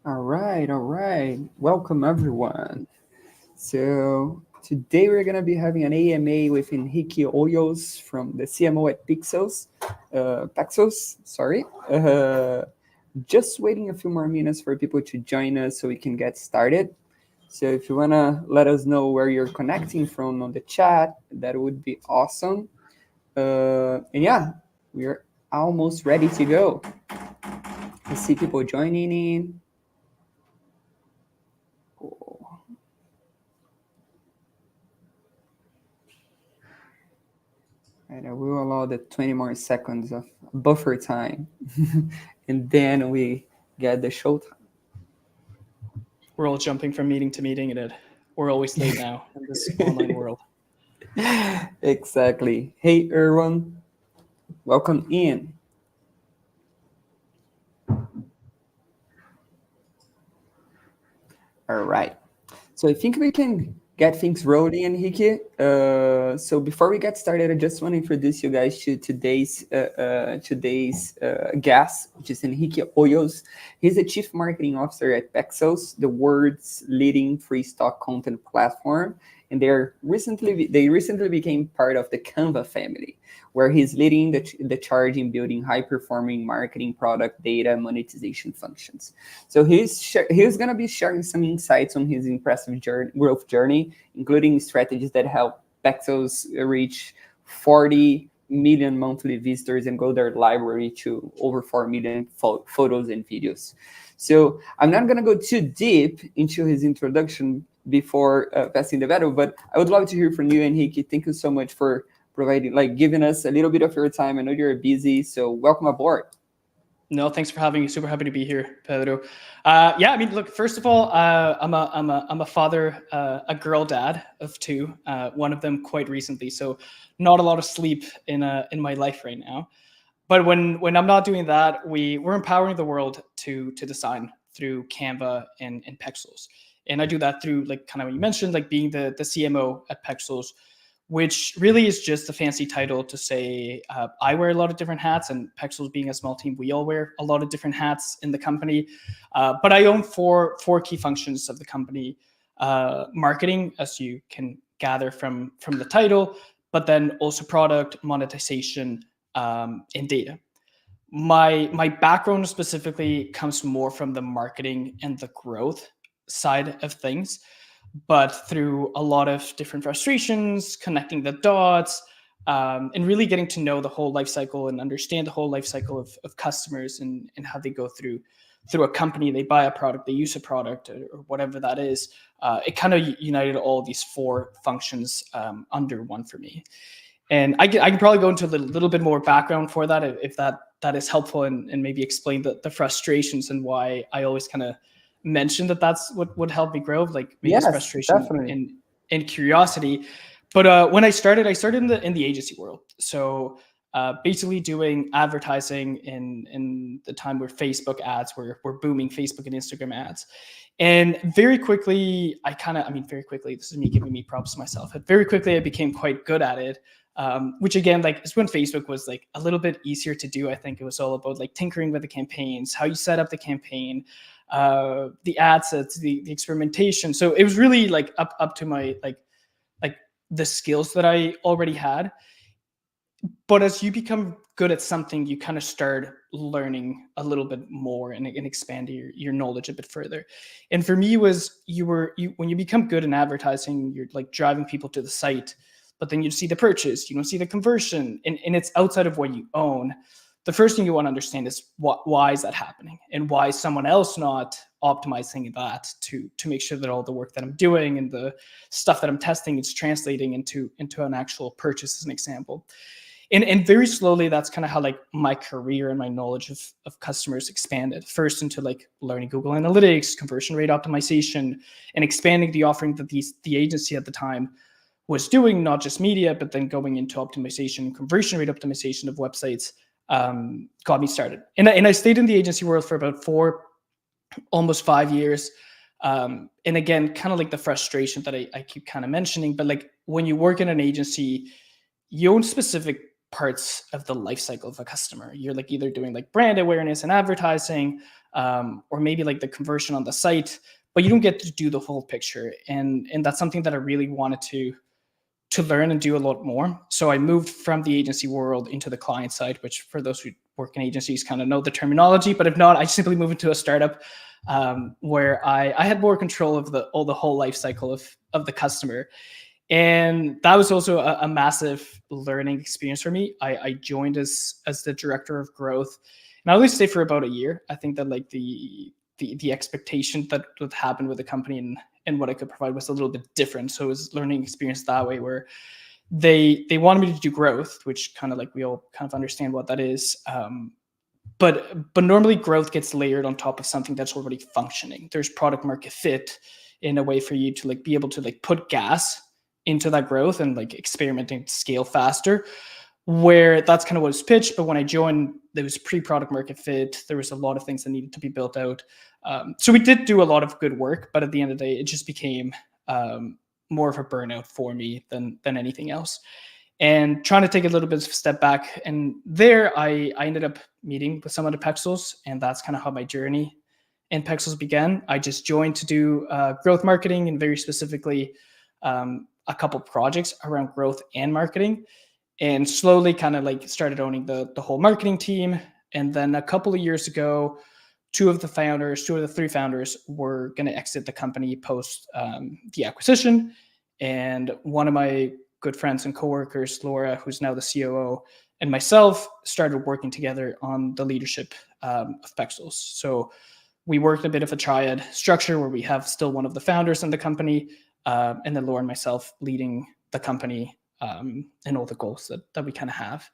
All right. Welcome everyone. So today we're gonna be having an AMA with Enrique Hoyos from the CMO at Pexels. Sorry. Just waiting a few more minutes for people to join us so we can get started. So if you wanna let us know where you're connecting from on the chat, that would be awesome. And yeah, we're almost ready to go. I see people joining in. Cool. And I will allow the 20 more seconds of buffer time. And then we get the show time. We're all jumping from meeting to meeting, and we're always late now in this online world. Exactly. Hey, everyone. Welcome in. All right. So I think we can get things rolling, Enrique. So before we get started, I just want to introduce you guys to today's guest, which is Enrique Hoyos. He's the Chief Marketing Officer at Pexels, the world's leading free stock content platform. And they recently became part of the Canva family, where he's leading the charge in building high-performing marketing product data monetization functions. So he's going to be sharing some insights on his impressive growth journey, including strategies that help Pexels reach 40 million monthly visitors and grow their library to over 4 million photos and videos. So I'm not going to go too deep into his introduction before passing the battle, but I would love to hear from you, Enrique. Thank you so much for giving us a little bit of your time. I know you're busy, so welcome aboard. No, thanks for having me. Super happy to be here, Pedro. Yeah, I mean, look. First of all, I'm a father, a girl dad of two. One of them quite recently, so not a lot of sleep in my life right now. But when I'm not doing that, we're empowering the world to design through Canva and Pexels, and I do that through like kind of what you mentioned, like being the CMO at Pexels, which really is just a fancy title to say I wear a lot of different hats, and Pexels being a small team, we all wear a lot of different hats in the company. But I own four key functions of the company: marketing, as you can gather from the title, but then also product, monetization, and data. My background specifically comes more from the marketing and the growth side of things, but through a lot of different frustrations, connecting the dots, and really getting to know the whole life cycle and understand the whole life cycle of customers and how they go through a company. They buy a product, they use a product, or whatever that is. It kind of united all these four functions under one for me. And I can probably go into a little bit more background for that if that is helpful, and maybe explain the frustrations and why I always kind of mention that's what would help me grow, like maybe it's Yes, frustration definitely. and curiosity. But when I started in the agency world. So basically doing advertising in the time where Facebook ads were booming, Facebook and Instagram ads. And very quickly, very quickly, this is me giving me props to myself, but very quickly I became quite good at it. Which again, like, is when Facebook was like a little bit easier to do. I think it was all about like tinkering with the campaigns, how you set up the campaign, the ad sets, the experimentation. So it was really like up to my like the skills that I already had. But as you become good at something, you kind of start learning a little bit more and expanding your knowledge a bit further. And for me, was when you become good in advertising, you're like driving people to the site, but then you see the purchase, you don't see the conversion, and it's outside of what you own. The first thing you want to understand is why is that happening, and why is someone else not optimizing that to make sure that all the work that I'm doing and the stuff that I'm testing is translating into an actual purchase, as an example. And very slowly, that's kind of how like my career and my knowledge of customers expanded. First into like learning Google Analytics, conversion rate optimization, and expanding the offering that the agency at the time was doing, not just media, but then going into optimization, conversion rate optimization of websites, got me started. And I stayed in the agency world for about almost 5 years. And again, kind of like the frustration that I keep kind of mentioning, but like when you work in an agency, you own specific parts of the life cycle of a customer. You're like either doing like brand awareness and advertising, or maybe like the conversion on the site, but you don't get to do the whole picture. And that's something that I really wanted to learn and do a lot more. So I moved from the agency world into the client side, which for those who work in agencies kind of know the terminology, but if not, I simply moved into a startup where I had more control of the whole life cycle of the customer. And that was also a massive learning experience for me. I joined as the director of growth, and I only stayed for about a year. I think that like the expectation that would happen with the company and what I could provide was a little bit different. So it was learning experience that way, where they wanted me to do growth, which kind of like we all kind of understand what that is. But normally growth gets layered on top of something that's already functioning. There's product market fit in a way for you to like be able to like put gas into that growth and like experimenting to scale faster, where that's kind of what was pitched. But when I joined, there was pre-product market fit. There was a lot of things that needed to be built out. So we did do a lot of good work, but at the end of the day, it just became more of a burnout for me than anything else. And trying to take a little bit of a step back. And there I ended up meeting with someone at Pexels, and that's kind of how my journey in Pexels began. I just joined to do growth marketing, and very specifically a couple projects around growth and marketing, and slowly kind of like started owning the whole marketing team. And then a couple of years ago, two of the three founders were going to exit the company post the acquisition. And one of my good friends and coworkers, Laura, who's now the COO, and myself started working together on the leadership of Pexels. So we worked a bit of a triad structure where we have still one of the founders in the company, and then Laura and myself leading the company and all the goals that we kind of have,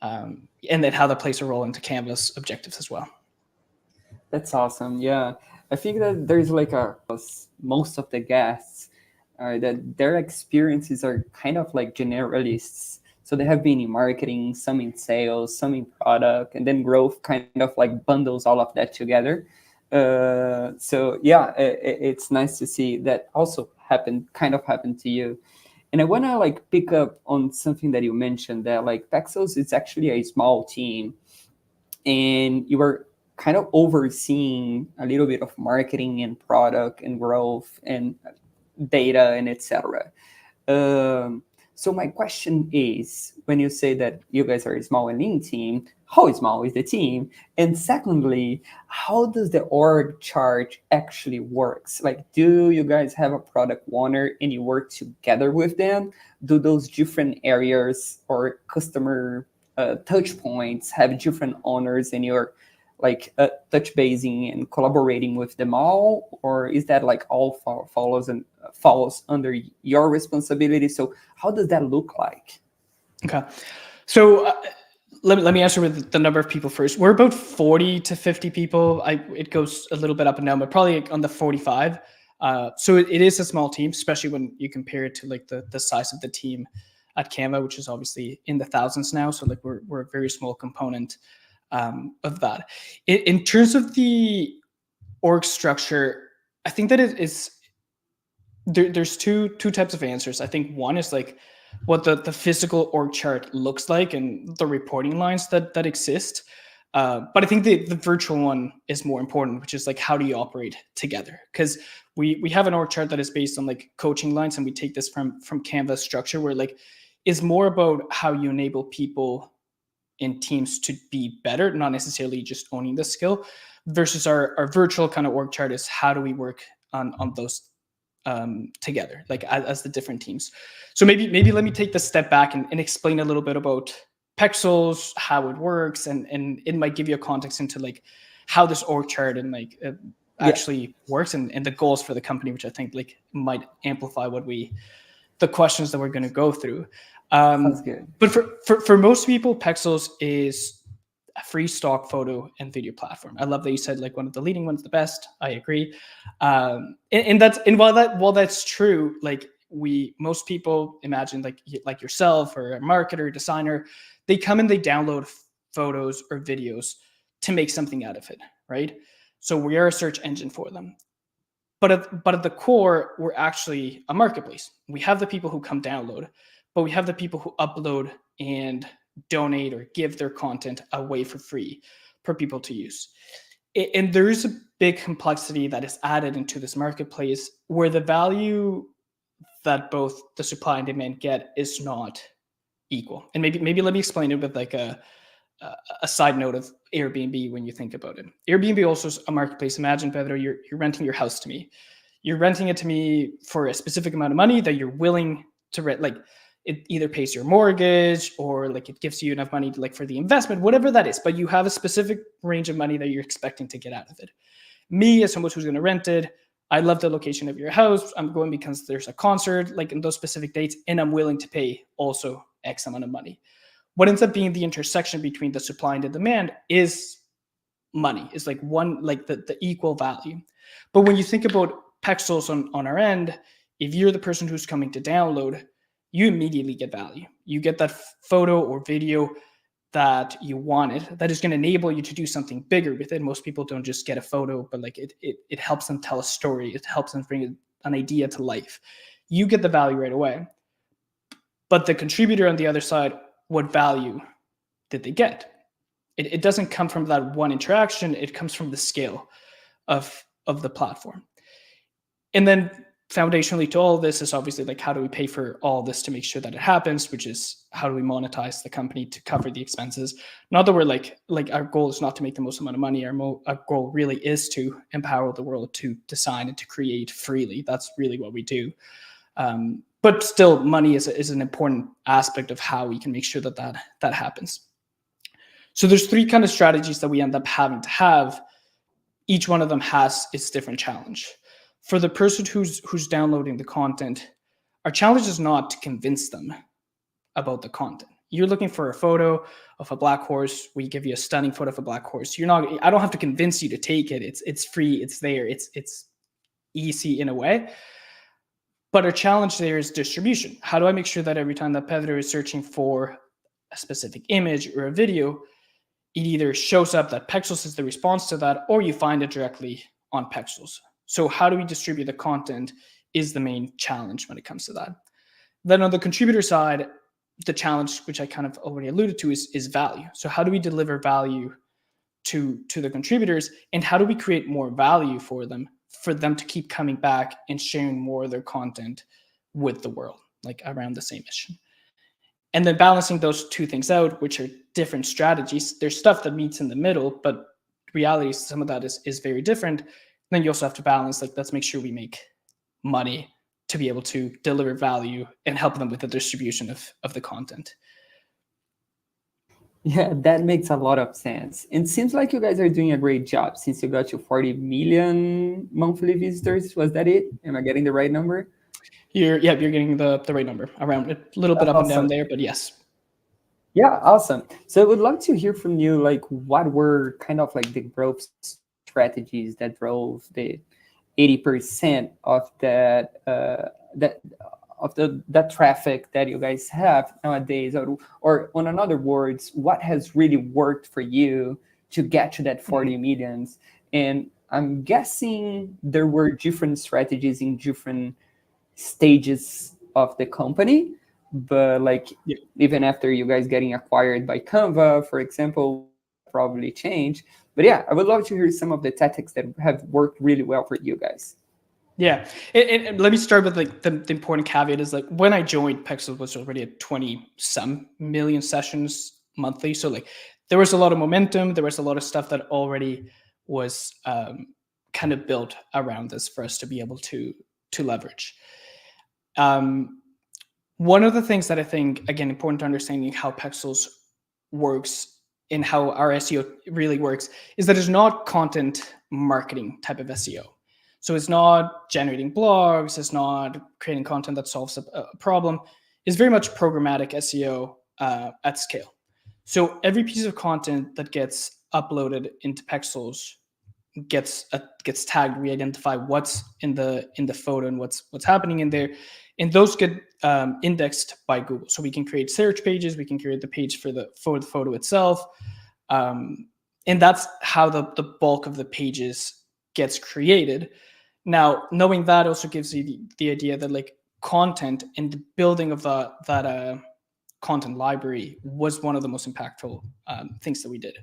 and then how that plays a role into Canva's objectives as well. That's awesome. Yeah, I think that there's like most of the guests that their experiences are kind of like generalists. So they have been in marketing, some in sales, some in product, and then growth kind of like bundles all of that together. So yeah, it's nice to see that also happened to you. And I want to like pick up on something that you mentioned, that like Pexels is actually a small team, and you were kind of overseeing a little bit of marketing and product and growth and data and etc. So my question is, when you say that you guys are a small and lean team, how small is the team? And secondly, how does the org chart actually works? Like, do you guys have a product owner and you work together with them? Do those different areas or customer touch points have different owners and you're like touch basing and collaborating with them all? Or is that like all follows under your responsibility? So how does that look like? Okay. So let me answer with the number of people first. We're about 40 to 50 people. It goes a little bit up and down, but probably on the 45. So it is a small team, especially when you compare it to like the size of the team at Canva, which is obviously in the thousands now. So like we're a very small component of that. In terms of the org structure, I think that it is there's two types of answers. I think one is like what the physical org chart looks like and the reporting lines that exist. But I think the virtual one is more important, which is like, how do you operate together? Because we have an org chart that is based on like coaching lines, and we take this from Canva structure, where like is more about how you enable people in teams to be better, not necessarily just owning the skill, versus our virtual kind of org chart is how do we work on those together, like as the different teams. So maybe let me take the step back and explain a little bit about Pexels, how it works, and it might give you a context into like how this org chart and like actually works and the goals for the company, which I think like might amplify the questions that we're going to go through. Sounds good. But for most people, Pexels is a free stock photo and video platform. I love that you said like one of the leading ones, the best. I agree. And while that's true, like most people imagine like yourself or a marketer, designer, they come and they download photos or videos to make something out of it, right? So we are a search engine for them. But at the core, we're actually a marketplace. We have the people who come download, but we have the people who upload and donate or give their content away for free for people to use. And there is a big complexity that is added into this marketplace where the value that both the supply and demand get is not equal. And maybe let me explain it with like a side note of Airbnb when you think about it. Airbnb also is a marketplace. Imagine, Pedro, you're renting your house to me. You're renting it to me for a specific amount of money that you're willing to rent. Like it either pays your mortgage or like it gives you enough money to, like for the investment, whatever that is. But you have a specific range of money that you're expecting to get out of it. Me, as someone who's going to rent it, I love the location of your house. I'm going because there's a concert, like in those specific dates, and I'm willing to pay also X amount of money. What ends up being the intersection between the supply and the demand is money. It's like one, like the equal value. But when you think about Pexels on our end, if you're the person who's coming to download, you immediately get value. You get that photo or video that you wanted that is going to enable you to do something bigger with it. Most people don't just get a photo, but like it helps them tell a story. It helps them bring an idea to life. You get the value right away. But the contributor on the other side, what value did they get? It doesn't come from that one interaction. It comes from the scale of the platform. And then foundationally to all of this is obviously like, how do we pay for all this to make sure that it happens, which is how do we monetize the company to cover the expenses? Not that we're like our goal is not to make the most amount of money. Our goal really is to empower the world to design and to create freely. That's really what we do. But still, money is an important aspect of how we can make sure that happens. So there's three kind of strategies that we end up having to have. Each one of them has its different challenge. For the person who's downloading the content, our challenge is not to convince them about the content. You're looking for a photo of a black horse. We give you a stunning photo of a black horse. I don't have to convince you to take it. It's free. It's there. It's easy in a way. But our challenge there is distribution. How do I make sure that every time that Pedro is searching for a specific image or a video, it either shows up that Pexels is the response to that, or you find it directly on Pexels. So how do we distribute the content is the main challenge when it comes to that. Then on the contributor side, the challenge, which I kind of already alluded to, is value. So how do we deliver value to the contributors, and how do we create more value for them to keep coming back and sharing more of their content with the world, like around the same mission. And then balancing those two things out, which are different strategies. There's stuff that meets in the middle, but reality is some of that is very different. Then you also have to balance, like, let's make sure we make money to be able to deliver value and help them with the distribution of the content. Yeah, that makes a lot of sense. And seems like you guys are doing a great job since you got to 40 million monthly visitors. Was that it? Am I getting the right number? You're getting the right number, around a little bit up and down there, but yes. Yeah, awesome. So I would love to hear from you, like, what were kind of like the growth strategies that drove the 80% of that that traffic that you guys have nowadays, or in other words, what has really worked for you to get to that 40 millions? And I'm guessing there were different strategies in different stages of the company, but like even after you guys getting acquired by Canva, for example, probably change. But yeah, I would love to hear some of the tactics that have worked really well for you guys. Yeah, and let me start with like the important caveat is like when I joined, Pexels was already at 20-some million sessions monthly. So like there was a lot of momentum. There was a lot of stuff that already was kind of built around this for us to be able to leverage. One of the things that I think, again, important to understanding how Pexels works and how our SEO really works is that it's not content marketing type of SEO. So it's not generating blogs, it's not creating content that solves a problem. It's very much programmatic SEO at scale. So every piece of content that gets uploaded into Pexels gets tagged. We identify what's in the photo and what's happening in there, and those get indexed by Google. So we can create search pages, we can create the page for the photo itself, and that's how the bulk of the pages gets created. Now, knowing that also gives you the idea that like content and the building of that content library was one of the most impactful things that we did.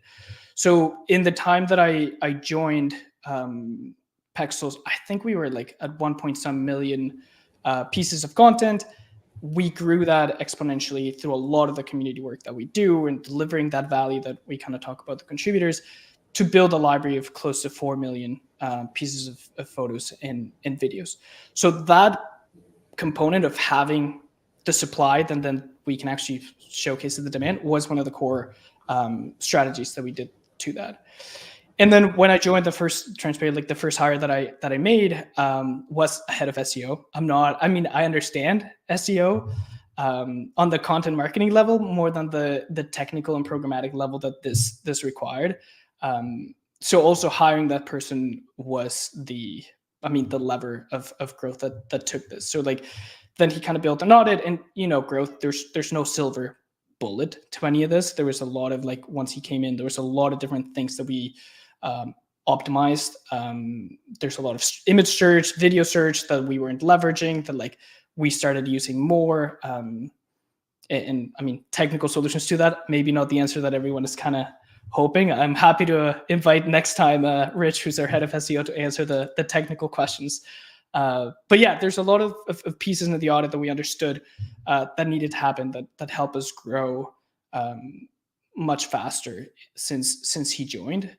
So in the time that I joined Pexels, I think we were like at 1 million pieces of content. We grew that exponentially through a lot of the community work that we do and delivering that value that we kind of talk about the contributors to build a library of close to 4 million pieces of photos and videos. So that component of having the supply, then we can actually showcase the demand, was one of the core strategies that we did to that. And then when I joined, the first hire that I made was head of SEO. I understand SEO on the content marketing level more than the technical and programmatic level that this required. So also hiring that person was the lever of growth that took this. So like, then he kind of built an audit, and growth, there's no silver bullet to any of this. There was a lot of, like, once he came in, there was a lot of different things that we optimized. There's a lot of image search, video search that we weren't leveraging, that like we started using more. And I mean, technical solutions to that, maybe not the answer that everyone is kind of hoping. I'm happy to invite next time Rich, who's our head of SEO, to answer the technical questions. But yeah, there's a lot of pieces in the audit that we understood that needed to happen that help us grow much faster since he joined.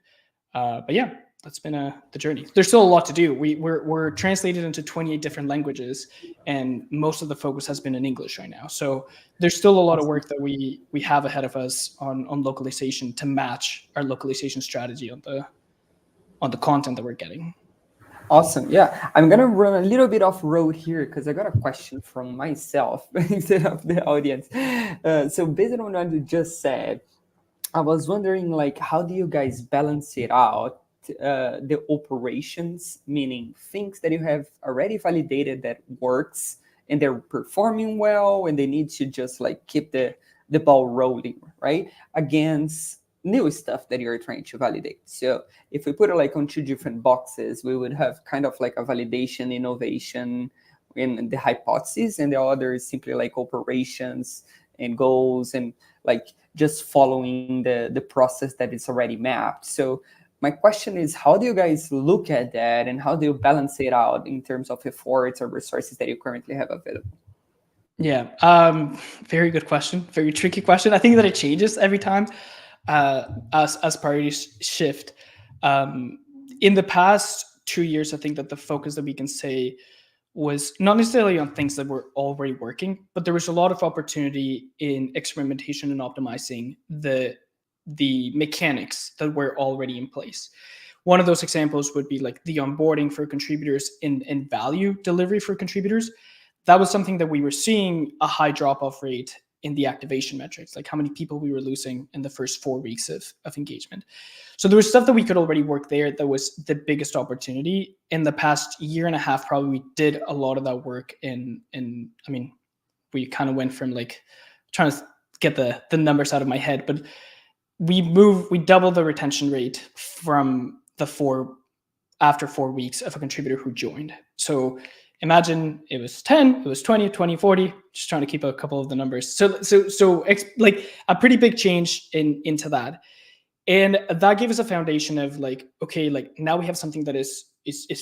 But yeah, that's been the journey. There's still a lot to do. We're translated into 28 different languages, and most of the focus has been in English right now. So there's still a lot of work that we have ahead of us on localization to match our localization strategy on the content that we're getting. Awesome. Yeah, I'm gonna run a little bit off road here because I got a question from myself instead of the audience. So based on what you just said, I was wondering, like, how do you guys balance it out? The operations, meaning things that you have already validated that works and they're performing well, and they need to just like keep the ball rolling, right? Against new stuff that you're trying to validate. So if we put it like on two different boxes, we would have kind of like a validation, innovation in the hypothesis, and the other is simply like operations and goals and like just following the process that is already mapped. So my question is, how do you guys look at that, and how do you balance it out in terms of efforts or resources that you currently have available? Yeah, very good question. Very tricky question. I think that it changes every time as priorities shift. In the past 2 years, I think that the focus that we can say was not necessarily on things that were already working, but there was a lot of opportunity in experimentation and optimizing the mechanics that were already in place. One of those examples would be like the onboarding for contributors and value delivery for contributors. That was something that we were seeing a high drop-off rate in the activation metrics, like how many people we were losing in the first 4 weeks of engagement. So there was stuff that we could already work there that was the biggest opportunity. In the past year and a half, probably we did a lot of that work in I mean, we kind of went from like trying to get the numbers out of my head, but we doubled the retention rate from after 4 weeks of a contributor who joined. So imagine it was 10, it was 20, 20, 40, just trying to keep a couple of the numbers. So like a pretty big change into that. And that gave us a foundation of like, okay, like now we have something that is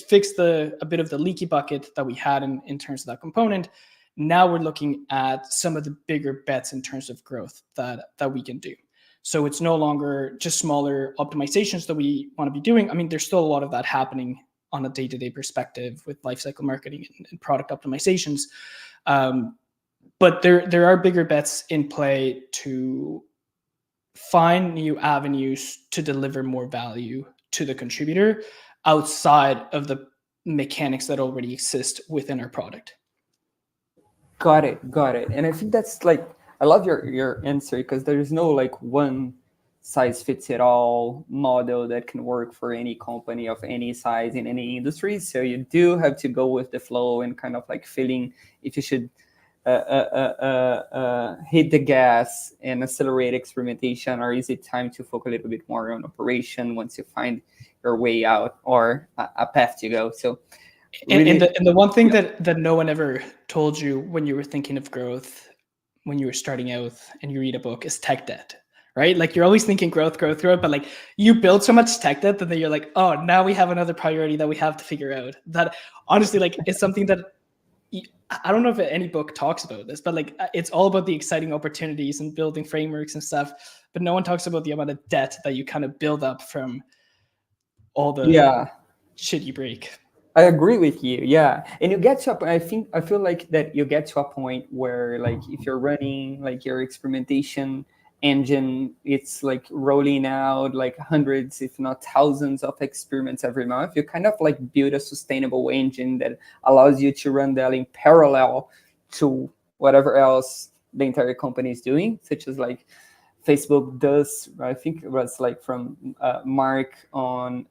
fixed a bit of the leaky bucket that we had in terms of that component. Now we're looking at some of the bigger bets in terms of growth that we can do. So it's no longer just smaller optimizations that we want to be doing. I mean, there's still a lot of that happening on a day-to-day perspective with lifecycle marketing and product optimizations. But there are bigger bets in play to find new avenues to deliver more value to the contributor outside of the mechanics that already exist within our product. Got it. And I think that's like, I love your answer, because there is no like one size fits it all model that can work for any company of any size in any industry. So you do have to go with the flow and kind of like feeling if you should hit the gas and accelerate experimentation, or is it time to focus a little bit more on operation once you find your way out or a path to go. So really, and the one thing that no one ever told you when you were thinking of growth when you were starting out and you read a book is tech debt, right? Like you're always thinking growth, but like you build so much tech debt that then you're like, oh, now we have another priority that we have to figure out. That honestly, like, is something that I don't know if any book talks about this, but like it's all about the exciting opportunities and building frameworks and stuff. But no one talks about the amount of debt that you kind of build up from all the Yeah, shit you break. I agree with you. Yeah. And you get to I feel like that you get to a point where like if you're running like your experimentation engine, it's like rolling out like hundreds, if not thousands of experiments every month. You kind of like build a sustainable engine that allows you to run that in parallel to whatever else the entire company is doing, such as like Facebook does. I think it was like from Mark on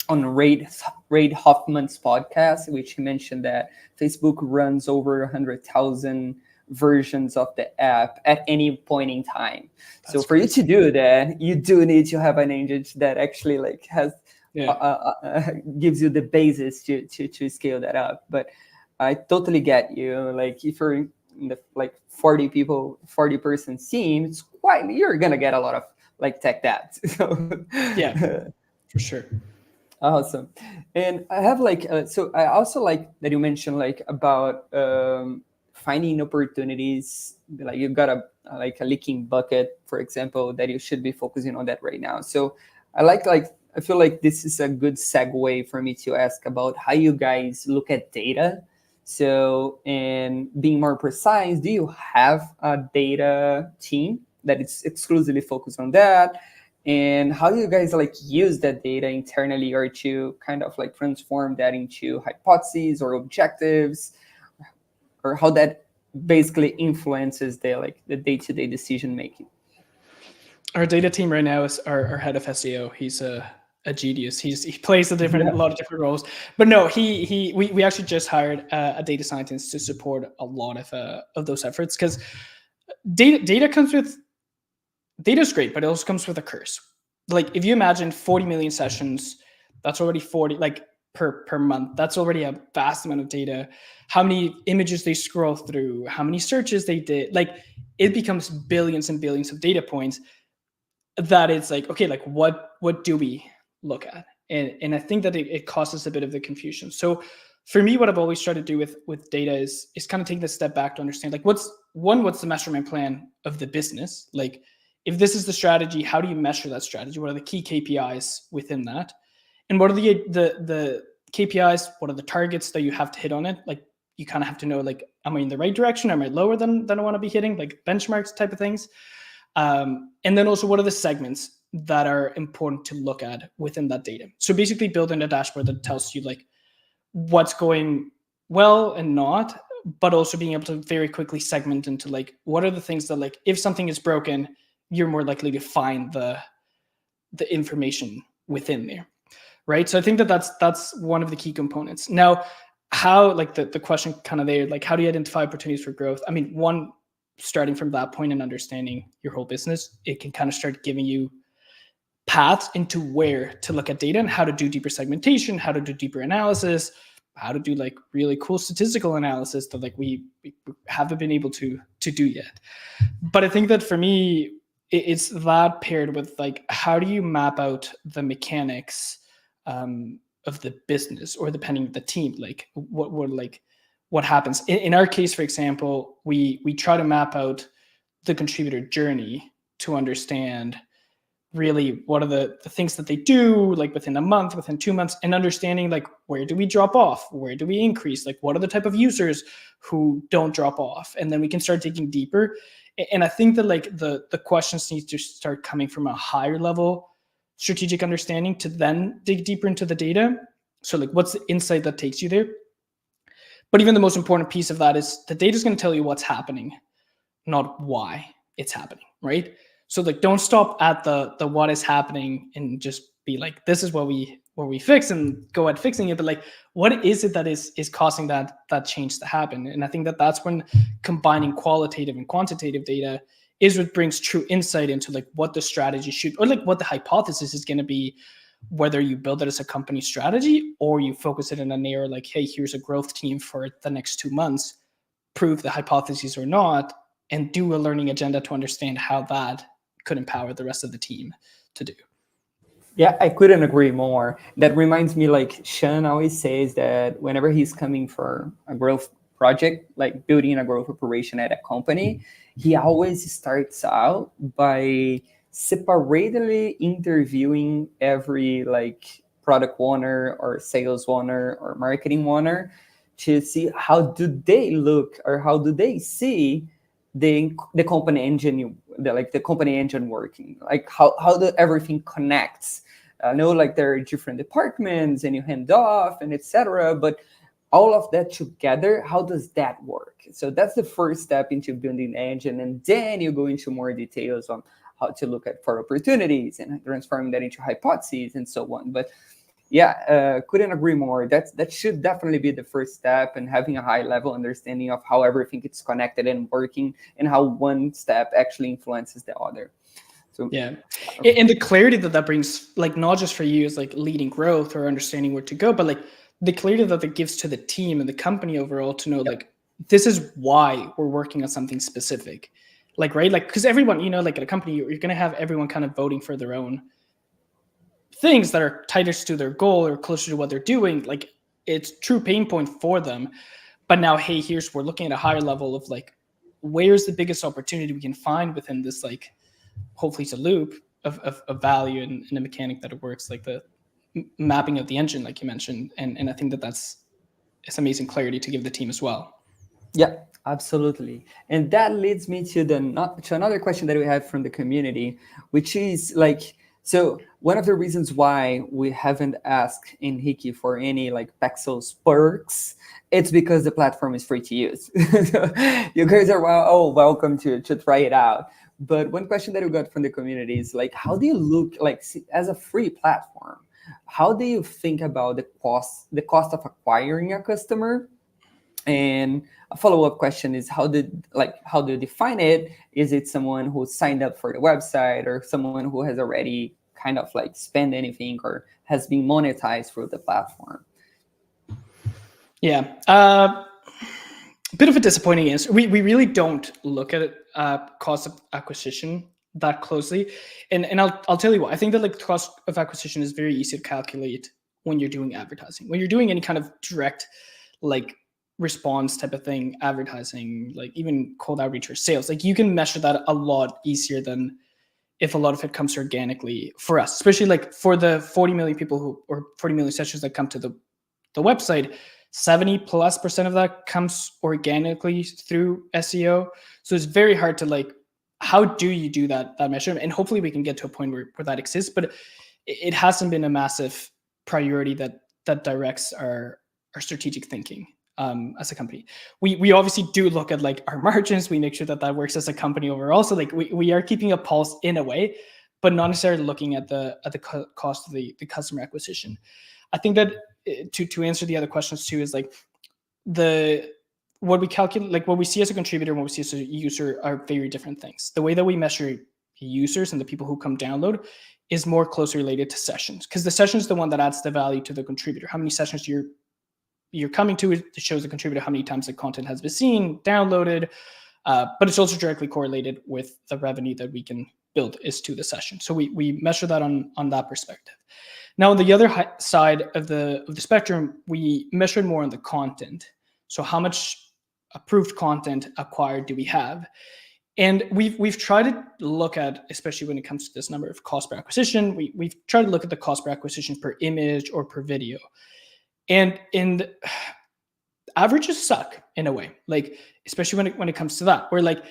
Reid Hoffman's podcast, which he mentioned that Facebook runs over 100,000 versions of the app at any point in time. That's so for crazy. you to do that, you do need to have an engine that actually like has gives you the basis to scale that up. But I totally get you. Like if you're in the like 40 person team, it's quite you're gonna get a lot of like tech debt. So Yeah, for sure. awesome. And I have like, so I also like that you mentioned like about finding opportunities, like you've got a leaking bucket, for example, that you should be focusing on that right now. So I feel like this is a good segue for me to ask about how you guys look at data. So, and being more precise, do you have a data team that is exclusively focused on that? And how do you guys like use that data internally or to kind of like transform that into hypotheses or objectives, or how that basically influences the day-to-day decision making? Our data team right now is our head of SEO. He's a genius. He plays a lot of different roles. But no, we actually just hired a data scientist to support a lot of those efforts, because data is great, but it also comes with a curse. Like if you imagine 40 million sessions, that's already 40 like per month. That's already a vast amount of data. How many images they scroll through, how many searches they did, like it becomes billions and billions of data points that it's like, okay, like what do we look at? And I think that it causes a bit of the confusion. So for me, what I've always tried to do with data is kind of take this step back to understand like what's the measurement plan of the business? Like if this is the strategy, how do you measure that strategy? What are the key KPIs within that? And what are the KPIs? What are the targets that you have to hit on it? Like you kind of have to know, like, am I in the right direction? Am I lower than I want to be hitting? Like benchmarks type of things. And then also, what are the segments that are important to look at within that data? So basically building a dashboard that tells you like what's going well and not, but also being able to very quickly segment into like, what are the things that like, if something is broken, you're more likely to find the information within there, right? So I think that that's one of the key components. Now, how, like the question kind of there, like how do you identify opportunities for growth? I mean, one, starting from that point and understanding your whole business, it can kind of start giving you paths into where to look at data and how to do deeper segmentation, how to do deeper analysis, how to do like really cool statistical analysis that like we haven't been able to do yet. But I think that for me, it's that paired with like, how do you map out the mechanics of the business, or depending on the team, like what happens in our case, for example, we try to map out the contributor journey to understand really what are the things that they do, like within a month, within 2 months, and understanding like where do we drop off, where do we increase, like what are the type of users who don't drop off, and then we can start digging deeper. And I think that like the questions need to start coming from a higher level strategic understanding to then dig deeper into the data. So like what's the insight that takes you there? But even the most important piece of that is the data is going to tell you what's happening, not why it's happening, right? So like don't stop at the what is happening and just be like, this is what we fix and go at fixing it. But like, what is it that is causing that change to happen? And I think that that's when combining qualitative and quantitative data is what brings true insight into like what the strategy should, or like what the hypothesis is going to be, whether you build it as a company strategy or you focus it in a narrow, like, hey, here's a growth team for the next 2 months. prove the hypotheses or not, and do a learning agenda to understand how that could empower the rest of the team to do. Yeah, I couldn't agree more. That reminds me, like Sean always says that whenever he's coming for a growth project, like building a growth operation at a company, he always starts out by separately interviewing every like product owner or sales owner or marketing owner to see how do they look or how do they see the company engine, the company engine working, like how do everything connects. I know like there are different departments and you hand off and etc. But all of that together, how does that work? So that's the first step into building the engine, and then you go into more details on how to look at for opportunities and transforming that into hypotheses and so on. But yeah, couldn't agree more. That should definitely be the first step, and having a high level understanding of how everything is connected and working, and how one step actually influences the other. So yeah, and the clarity that brings, like not just for you as like leading growth or understanding where to go, but like the clarity that gives to the team and the company overall to know like this is why we're working on something specific, like right, like because everyone, you know, like at a company you're going to have everyone kind of voting for their own things that are tightest to their goal or closer to what they're doing. Like it's true pain point for them. But now, hey, we're looking at a higher level of like, where's the biggest opportunity we can find within this, like, hopefully it's a loop of value and a mechanic that it works, like the mapping of the engine, like you mentioned. And I think it's amazing clarity to give the team as well. Yeah, absolutely. And that leads me to another question that we have from the community, which is like, so one of the reasons why we haven't asked Enrique for any like Pexels perks, it's because the platform is free to use. So you guys are welcome to try it out. But one question that we got from the community is like, how do you look like as a free platform? How do you think about the cost of acquiring a customer? And a follow-up question is how do you define it? Is it someone who signed up for the website, or someone who has already kind of like spent anything or has been monetized through the platform? Yeah, a bit of a disappointing answer. We really don't look at cost of acquisition that closely, and I'll tell you what. I think that like cost of acquisition is very easy to calculate when you're doing advertising. When you're doing any kind of direct like response type of thing, advertising, like even cold outreach or sales, like you can measure that a lot easier than if a lot of it comes organically for us, especially like for the 40 million people or 40 million sessions that come to the website, 70+% of that comes organically through SEO. So it's very hard to like, how do you do that measurement? And hopefully we can get to a point where that exists, but it hasn't been a massive priority that directs our strategic thinking. As a company, we obviously do look at like our margins. We make sure that works as a company overall. So like we are keeping a pulse in a way, but not necessarily looking at the cost of the customer acquisition. I think that to answer the other questions too is like what we calculate, like what we see as a contributor and what we see as a user are very different things. The way that we measure users and the people who come download is more closely related to sessions, because the session is the one that adds the value to the contributor. How many sessions you're coming to, it shows the contributor how many times the content has been seen, downloaded, but it's also directly correlated with the revenue that we can build is to the session. So we measure that on that perspective. Now, on the other side of the spectrum, we measured more on the content. So how much approved content acquired do we have? And we've tried to look at, especially when it comes to this number of cost per acquisition, we've tried to look at the cost per acquisition per image or per video. And averages suck in a way, like especially when it comes to that, where like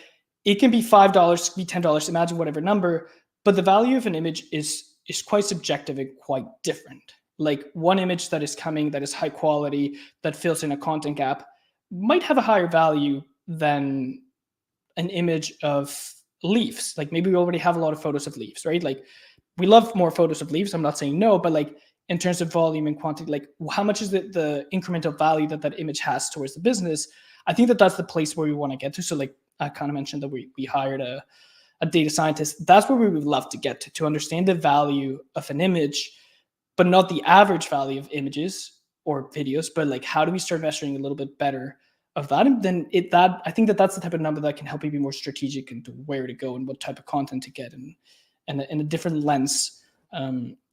it can be $5, be $10, imagine whatever number, but the value of an image is quite subjective and quite different. Like one image that is coming, that is high quality, that fills in a content gap, might have a higher value than an image of leaves. Like maybe we already have a lot of photos of leaves, right? Like we love more photos of leaves. I'm not saying no, but like in terms of volume and quantity, like how much is the incremental value that image has towards the business? I think that's the place where we want to get to. So like I kind of mentioned that we hired a data scientist. That's where we would love to get to understand the value of an image, but not the average value of images or videos, but like how do we start measuring a little bit better of that, and then I think that's the type of number that can help you be more strategic into where to go and what type of content to get, and in a different lens.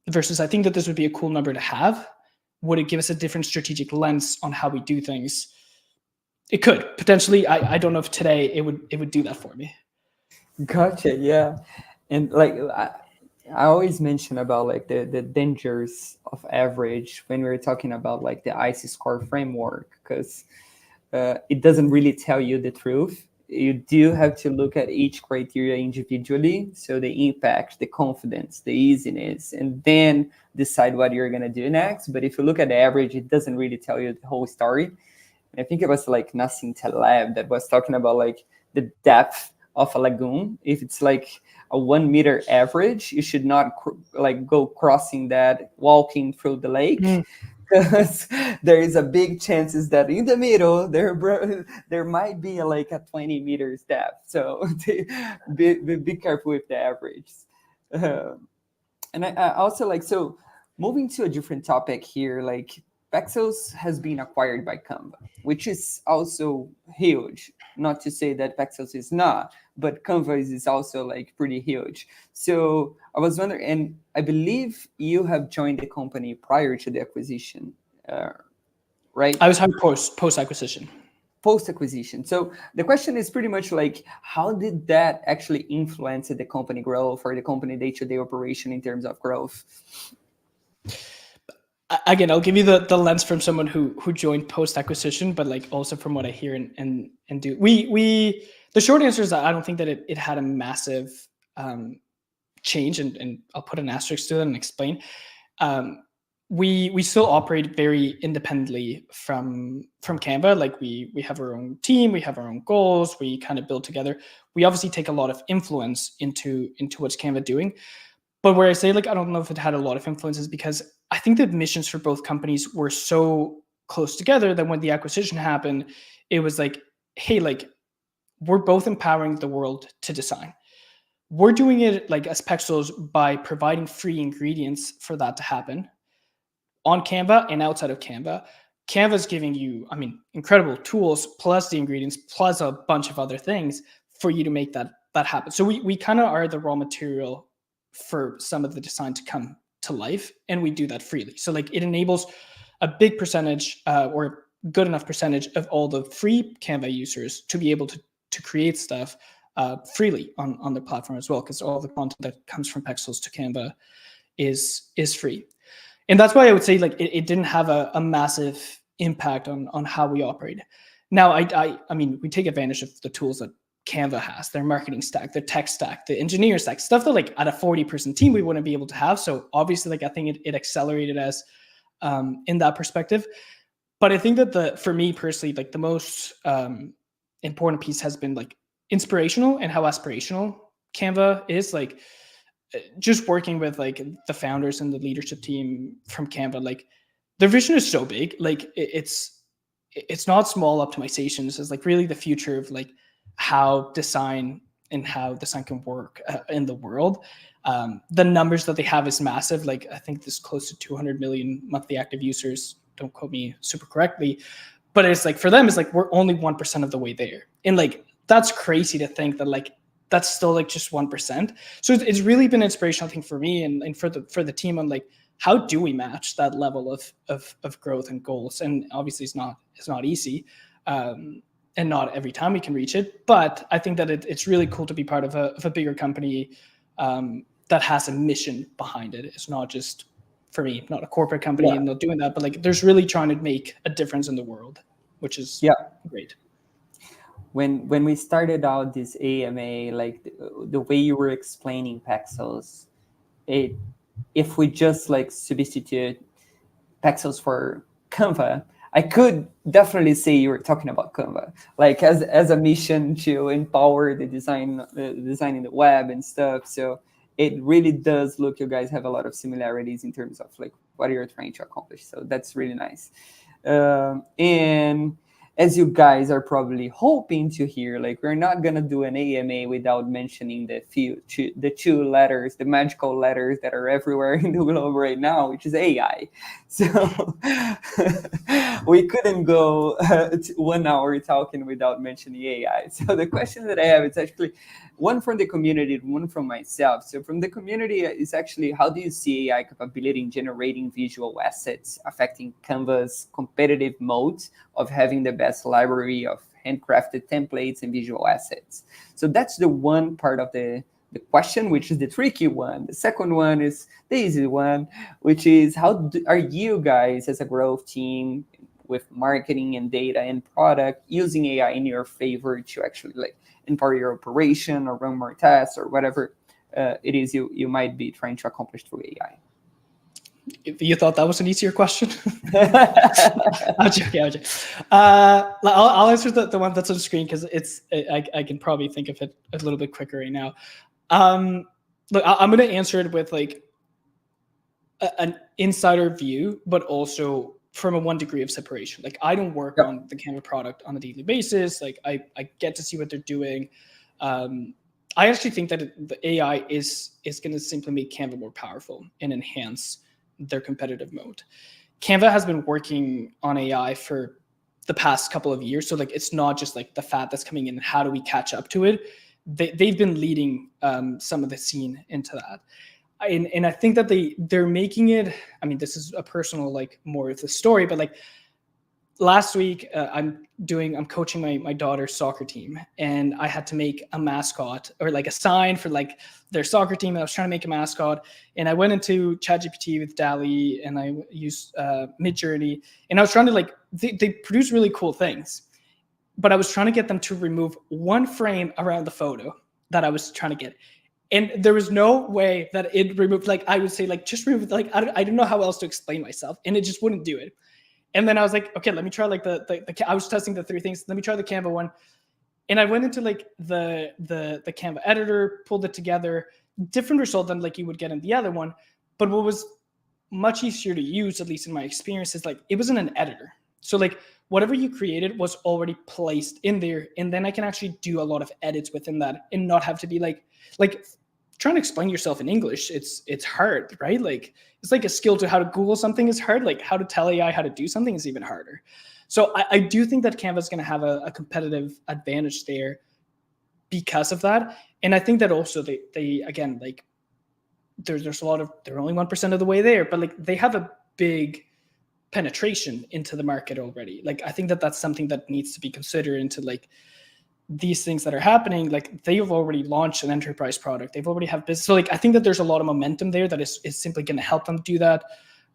Versus, I think that this would be a cool number to have. Would it give us a different strategic lens on how we do things? It could potentially. I don't know if today it would do that for me. Gotcha. Yeah, and like I always mention about like the dangers of average when we're talking about like the IC score framework, because it doesn't really tell you the truth. You do have to look at each criteria individually, so the impact, the confidence, the easiness, and then decide what you're gonna do next. But if you look at the average, it doesn't really tell you the whole story. And I think it was like Nassim Taleb that was talking about like the depth of a lagoon. If it's like a 1 meter average, you should not like go crossing that, walking through the lake. Because there is a big chances that in the middle there might be like a 20 meters depth. So be careful with the averages. And I also like, so moving to a different topic here, like Pexels has been acquired by Canva, which is also huge. Not to say that Pexels is not, but Canva is also like pretty huge. So I was wondering, and I believe you have joined the company prior to the acquisition, right? I was hired post acquisition. Post acquisition. So the question is pretty much like, how did that actually influence the company growth or the company day-to-day operation in terms of growth? Again, I'll give you the lens from someone who joined post acquisition, but like also from what I hear and do. We the short answer is that I don't think that it had a massive change, and I'll put an asterisk to that and explain. We still operate very independently from Canva. Like we have our own team, we have our own goals, we kind of build together. We obviously take a lot of influence into what's Canva doing. But where I say like I don't know if it had a lot of influence is because I think the missions for both companies were so close together that when the acquisition happened, it was like, hey, like we're both empowering the world to design. We're doing it like as Pexels by providing free ingredients for that to happen on Canva and outside of Canva. Canva is giving you, I mean, incredible tools plus the ingredients plus a bunch of other things for you to make that happen. So we kind of are the raw material for some of the design to come to life, and we do that freely. So like it enables a big percentage or good enough percentage of all the free Canva users to be able to create stuff freely on the platform as well, because all the content that comes from Pexels to Canva is free. And that's why I would say like it didn't have a massive impact on how we operate. Now, I mean, we take advantage of the tools that Canva has, their marketing stack, their tech stack, the engineer stack, stuff that like at a 40-person team we wouldn't be able to have. So obviously, like I think it accelerated us in that perspective. But I think that for me personally, like the most important piece has been like inspirational and how aspirational Canva is. Like just working with like the founders and the leadership team from Canva, like their vision is so big. Like it's not small optimizations. It's like really the future of like how design can work in the world. The numbers that they have is massive. Like I think there's close to 200 million monthly active users. Don't quote me super correctly, but it's like for them, it's like we're only 1% of the way there, and like that's crazy to think that like that's still like just 1%. So it's really been inspirational, I think, for me and for the team on like how do we match that level of growth and goals. And obviously it's not easy. And not every time we can reach it, but I think that it's really cool to be part of a bigger company that has a mission behind it. It's not just, for me, not a corporate company and not doing that, but like there's really trying to make a difference in the world, which is great. When we started out this AMA, like the way you were explaining Pexels, if we just like substitute Pexels for Canva, I could definitely say you were talking about Canva, like as a mission to empower the design in the web and stuff. So it really does look, you guys have a lot of similarities in terms of like what you're trying to accomplish. So that's really nice. And as you guys are probably hoping to hear, like we're not gonna do an AMA without mentioning the two letters, the magical letters that are everywhere in the globe right now, which is AI. So we couldn't go 1 hour talking without mentioning AI. So the question that I have is actually one from the community, one from myself. So from the community is actually, how do you see AI capability in generating visual assets affecting Canva's competitive mode of having the best library of handcrafted templates and visual assets? So that's the one part of the question, which is the tricky one. The second one is the easy one, which is are you guys as a growth team with marketing and data and product using AI in your favor to actually like empower your operation or run more tests or whatever it is you might be trying to accomplish through AI? You thought that was an easier question? I'm joking. I'll answer the one that's on the screen because I can probably think of it a little bit quicker right now. Look, I'm going to answer it with like an insider view, but also from a 1 degree of separation. Like I don't work on the Canva product on a daily basis. Like I get to see what they're doing. I actually think that the AI is going to simply make Canva more powerful and enhance their competitive mode. Canva has been working on AI for the past couple of years. So like, it's not just like the fad that's coming in and how do we catch up to it? They've been leading some of the scene into that. And I think that they're making it, I mean, this is a personal, like more of the story, but like last week I'm coaching my daughter's soccer team, and I had to make a mascot or like a sign for like their soccer team. And I was trying to make a mascot, and I went into ChatGPT with DALL-E, and I used Midjourney, and I was trying to like, they produce really cool things, but I was trying to get them to remove one frame around the photo that I was trying to get. And there was no way that it removed, like, I would say, like, just remove, like, I didn't know how else to explain myself. And it just wouldn't do it. And then I was like, okay, let me try, like, I was testing the 3 things. Let me try the Canva one. And I went into, like, the Canva editor, pulled it together. Different result than, like, you would get in the other one. But what was much easier to use, at least in my experience, is, like, it wasn't an editor. So, like, whatever you created was already placed in there. And then I can actually do a lot of edits within that and not have to be, like trying to explain yourself in English, it's hard, right? Like it's like a skill to how to Google something is hard. Like how to tell AI how to do something is even harder. So I do think that Canva is going to have a competitive advantage there because of that. And I think that also they again, like there's a lot of, they're only 1% of the way there, but like they have a big penetration into the market already. Like I think that that's something that needs to be considered into like these things that are happening. Like they've already launched an enterprise product. They've already have business. So like, I think that there's a lot of momentum there that is simply going to help them do that.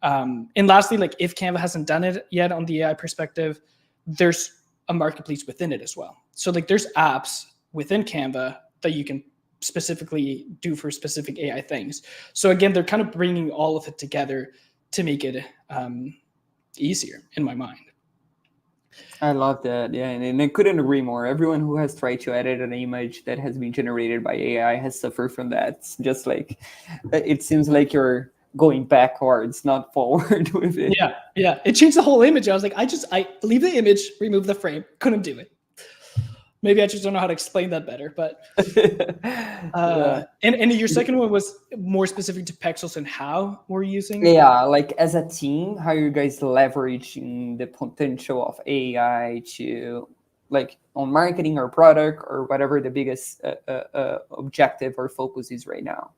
And lastly, like if Canva hasn't done it yet on the AI perspective, there's a marketplace within it as well. So like there's apps within Canva that you can specifically do for specific AI things. So again, they're kind of bringing all of it together to make it easier in my mind. I love that. Yeah, and I couldn't agree more. Everyone who has tried to edit an image that has been generated by AI has suffered from that. It's just like, it seems like you're going backwards, not forward with it. Yeah. It changed the whole image. I was like, I leave the image, remove the frame. Couldn't do it. Maybe I just don't know how to explain that better. But Yeah. And your second one was more specific to Pexels and how we're using. Yeah, like as a team, how are you guys leveraging the potential of AI to like on marketing or product or whatever the biggest objective or focus is right now?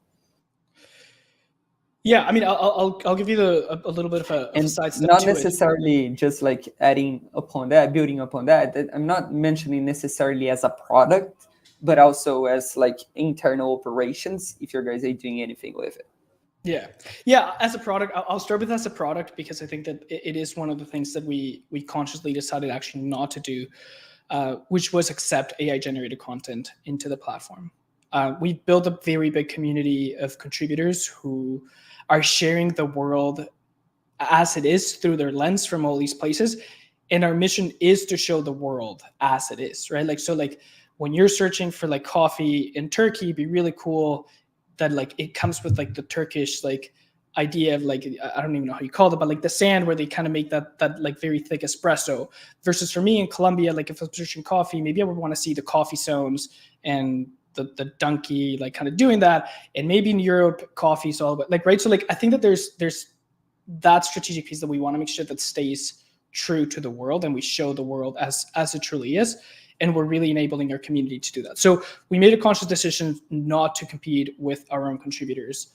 Yeah, I mean, I'll give you a little bit of a sidestep. Not necessarily just like adding upon that, building upon that. I'm not mentioning necessarily as a product, but also as like internal operations. If you guys are doing anything with it. Yeah. As a product, I'll start with as a product because I think that it is one of the things that we consciously decided actually not to do, which was accept AI generated content into the platform. We built a very big community of contributors who are sharing the world as it is through their lens from all these places. And our mission is to show the world as it is, right? Like, so like when you're searching for like coffee in Turkey, it'd be really cool that like it comes with like the Turkish like idea of like, I don't even know how you call it, but like the sand where they kind of make that like very thick espresso, versus for me in Colombia, like if I'm searching coffee, maybe I would want to see the coffee zones and the donkey like kind of doing that. And maybe in Europe coffee is all about like, right. So like, I think that there's that strategic piece that we want to make sure that stays true to the world and we show the world as it truly is. And we're really enabling our community to do that. So we made a conscious decision not to compete with our own contributors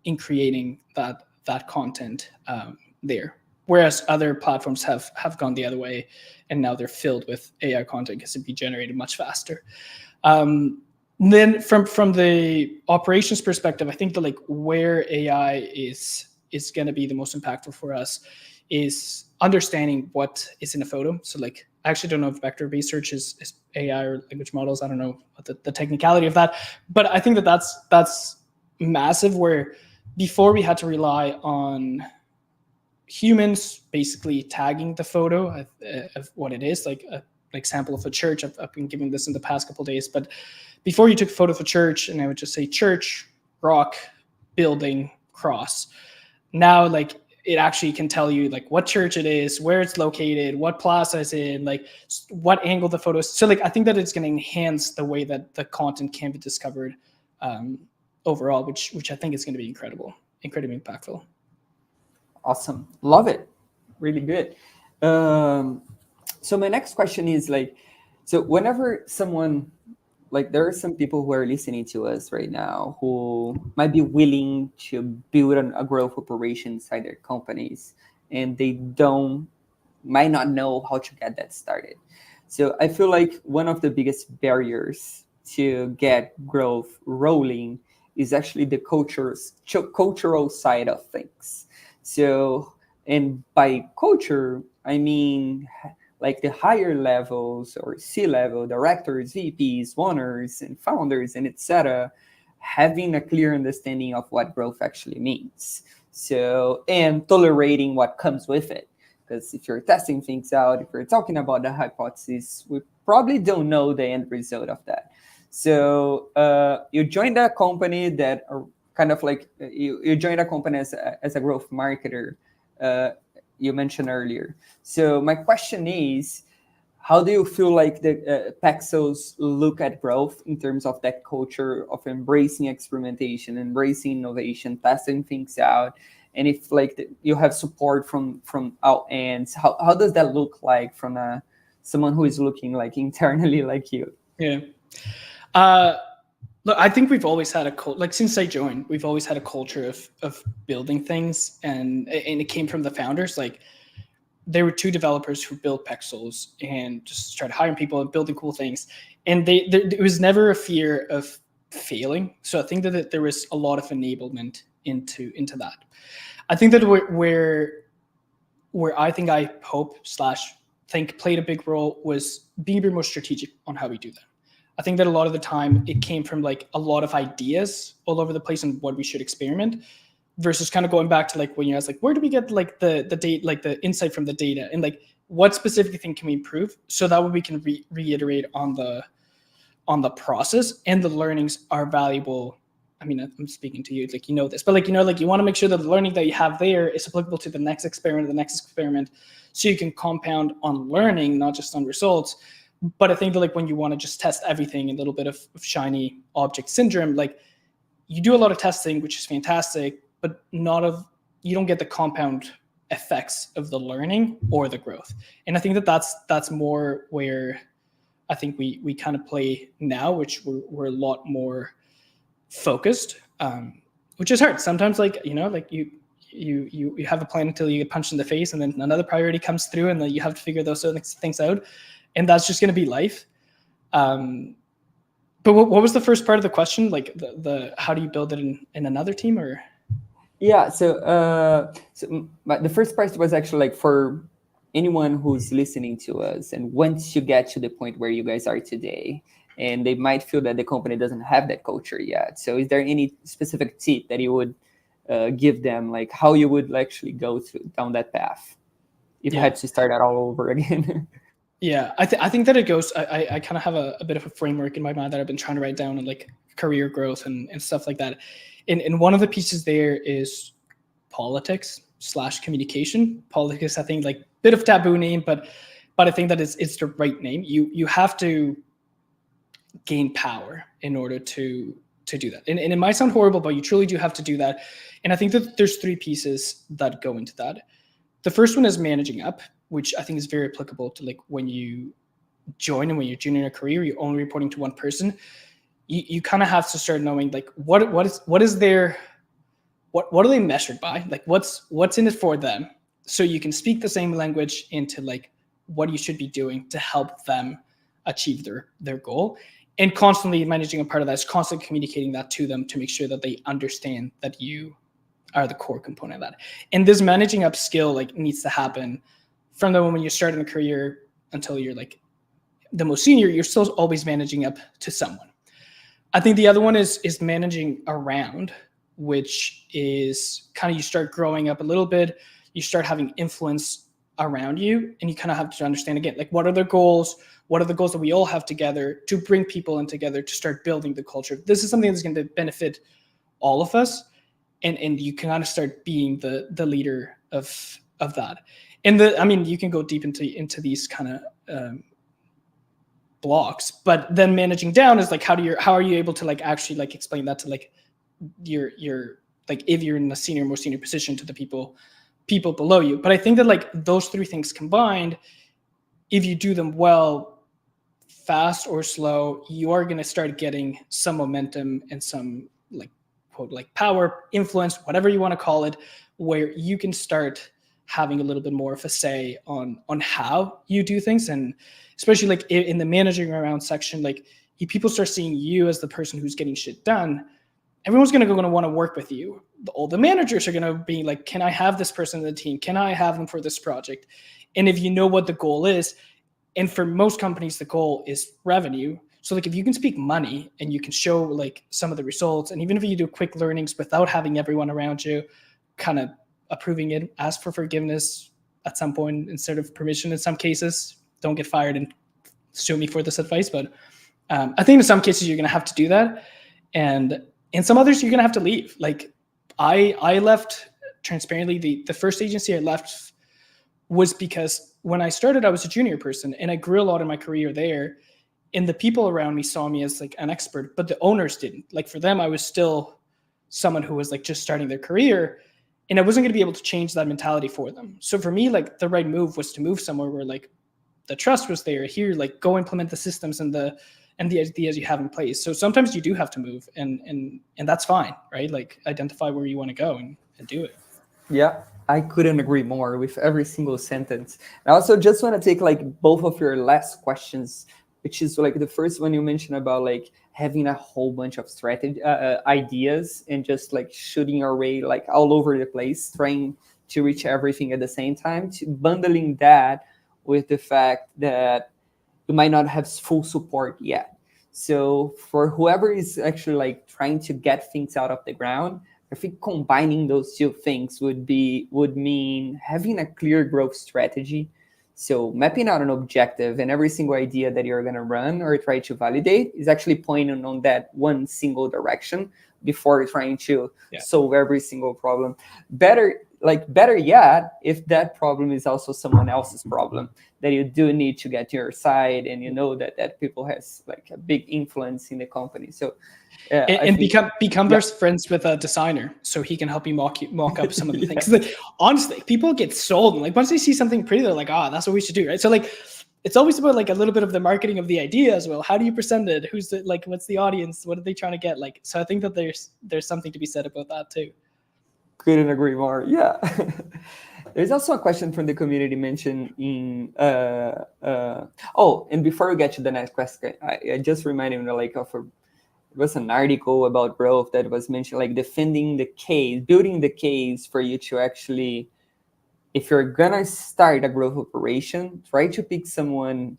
in creating that content there. Whereas other platforms have gone the other way, and now they're filled with AI content because it can be generated much faster. Then from the operations perspective, I think that like where AI is going to be the most impactful for us is understanding what is in a photo. So like, I actually don't know if vector-based search is AI or language models. I don't know what the technicality of that, but I think that that's massive, where before we had to rely on humans basically tagging the photo of what it is, like an example of a church. I've been giving this in the past couple of days, but before you took a photo of a church and I would just say church, rock, building, cross. Now, like, it actually can tell you like what church it is, where it's located, what plaza it's in, like what angle the photo is. So like, I think that it's going to enhance the way that the content can be discovered overall, which I think is going to be incredibly impactful. Awesome. Love it. Really good. So my next question is like, so whenever someone, like there are some people who are listening to us right now who might be willing to build a growth operation inside their companies, and they might not know how to get that started. So I feel like one of the biggest barriers to get growth rolling is actually the cultural side of things. So, and by culture, I mean like the higher levels or C-level directors, VPs, owners, and founders, and etc., having a clear understanding of what growth actually means. So, and tolerating what comes with it. Because if you're testing things out, if you're talking about the hypothesis, we probably don't know the end result of that. So you joined a company that are kind of like, you joined a company as a growth marketer, you mentioned earlier. So my question is, how do you feel like the Pexels look at growth in terms of that culture of embracing experimentation, embracing innovation, testing things out? And if like you have support from out ends, how does that look like from someone who is looking like internally like you? Yeah. Look, I think we've always had like since I joined, we've always had a culture of building things, and it came from the founders. Like there were two developers who built Pexels and just started hiring people and building cool things, and there was never a fear of failing. So I think that there was a lot of enablement into that. I think that where I think I think played a big role was being a bit more strategic on how we do that. I think that a lot of the time it came from like a lot of ideas all over the place on what we should experiment, versus kind of going back to like when you asked like, where do we get like the data, like the insight from the data, and like what specific thing can we improve, so that way we can reiterate on the process, and the learnings are valuable. I mean, I'm speaking to you, like, you know this, but like, you know, like you want to make sure that the learning that you have there is applicable to the next experiment, so you can compound on learning, not just on results. But I think that like when you want to just test everything, a little bit of shiny object syndrome, like you do a lot of testing, which is fantastic, but you don't get the compound effects of the learning or the growth. And I think that that's more where I think we kind of play now, which we're a lot more focused, which is hard sometimes. Like, you know, like you have a plan until you get punched in the face, and then another priority comes through, and then you have to figure those things out. And that's just going to be life. But what was the first part of the question? Like the how do you build it in another team, or? Yeah. So the first part was actually like for anyone who's listening to us, and once you get to the point where you guys are today, and they might feel that the company doesn't have that culture yet. So is there any specific tip that you would give them, like how you would actually go down that path if you had to start that all over again? Yeah, I think that it goes, I kind of have a bit of a framework in my mind that I've been trying to write down on like career growth and stuff like that. And one of the pieces there is politics/communication. Politics, I think, like bit of taboo name, but I think that it's the right name. You have to gain power in order to do that. And it might sound horrible, but you truly do have to do that. And I think that there's 3 pieces that go into that. The first one is managing up, which I think is very applicable to like when you join and when you're junior in a career, you're only reporting to one person. You kind of have to start knowing like what are they measured by? Like what's in it for them? So you can speak the same language into like what you should be doing to help them achieve their goal. And constantly managing a part of that is constantly communicating that to them to make sure that they understand that you are the core component of that. And this managing up skill like needs to happen from the moment you start in a career until you're like the most senior. You're still always managing up to someone. I think the other one is managing around, which is kind of you start growing up a little bit, you start having influence around you, and you kind of have to understand again, like what are the goals? What are the goals that we all have together to bring people in together to start building the culture? This is something that's going to benefit all of us, and you can kind of start being the leader of that. And you can go deep into these kind of blocks, but then managing down is like how are you able to like actually like explain that to like your like if you're in a more senior position to the people below you. But I think that like those 3 things combined, if you do them well, fast or slow, you are going to start getting some momentum and some like quote like power, influence, whatever you want to call it, where you can start having a little bit more of a say on how you do things. And especially like in the managing around section, like if people start seeing you as the person who's getting shit done, everyone's going to want to work with you. All the managers are going to be like, can I have this person in the team? Can I have them for this project? And if you know what the goal is, and for most companies, the goal is revenue. So like if you can speak money and you can show like some of the results, and even if you do quick learnings without having everyone around you kind of approving it, ask for forgiveness at some point instead of permission in some cases. Don't get fired and sue me for this advice, but I think in some cases you're going to have to do that. And in some others, you're going to have to leave. Like I left transparently. The first agency I left was because when I started, I was a junior person and I grew a lot in my career there. And the people around me saw me as like an expert, but the owners didn't. Like for them, I was still someone who was like just starting their career, and I wasn't going to be able to change that mentality for them. So for me, like the right move was to move somewhere where like the trust was there. Here, like go implement the systems and the ideas you have in place. So sometimes you do have to move, and that's fine, right? Like identify where you want to go and do it. Yeah, I couldn't agree more with every single sentence. I also just want to take like both of your last questions, which is like the first one you mentioned about like having a whole bunch of strategy ideas and just like shooting your way like all over the place, trying to reach everything at the same time, to bundling that with the fact that you might not have full support yet. So for whoever is actually like trying to get things out of the ground, I think combining those 2 things would mean having a clear growth strategy. So mapping out an objective, and every single idea that you're going to run or try to validate is actually pointing on that one single direction before trying to solve every single problem. Better yet, if that problem is also someone else's problem that you do need to get to your side, and you know that people has like a big influence in the company. So become best friends with a designer so he can help you mock up some of the things. Like, honestly, people get sold, and like once they see something pretty, they're like, that's what we should do, right? So like it's always about like a little bit of the marketing of the idea as well. How do you present it? Who's the like what's the audience? What are they trying to get? Like, so I think that there's something to be said about that too. Couldn't agree more. Yeah. There's also a question from the community mentioned in and before we get to the next question, I just reminded me like of it was an article about growth that was mentioned, like building the case for you to actually, if you're gonna start a growth operation, try to pick someone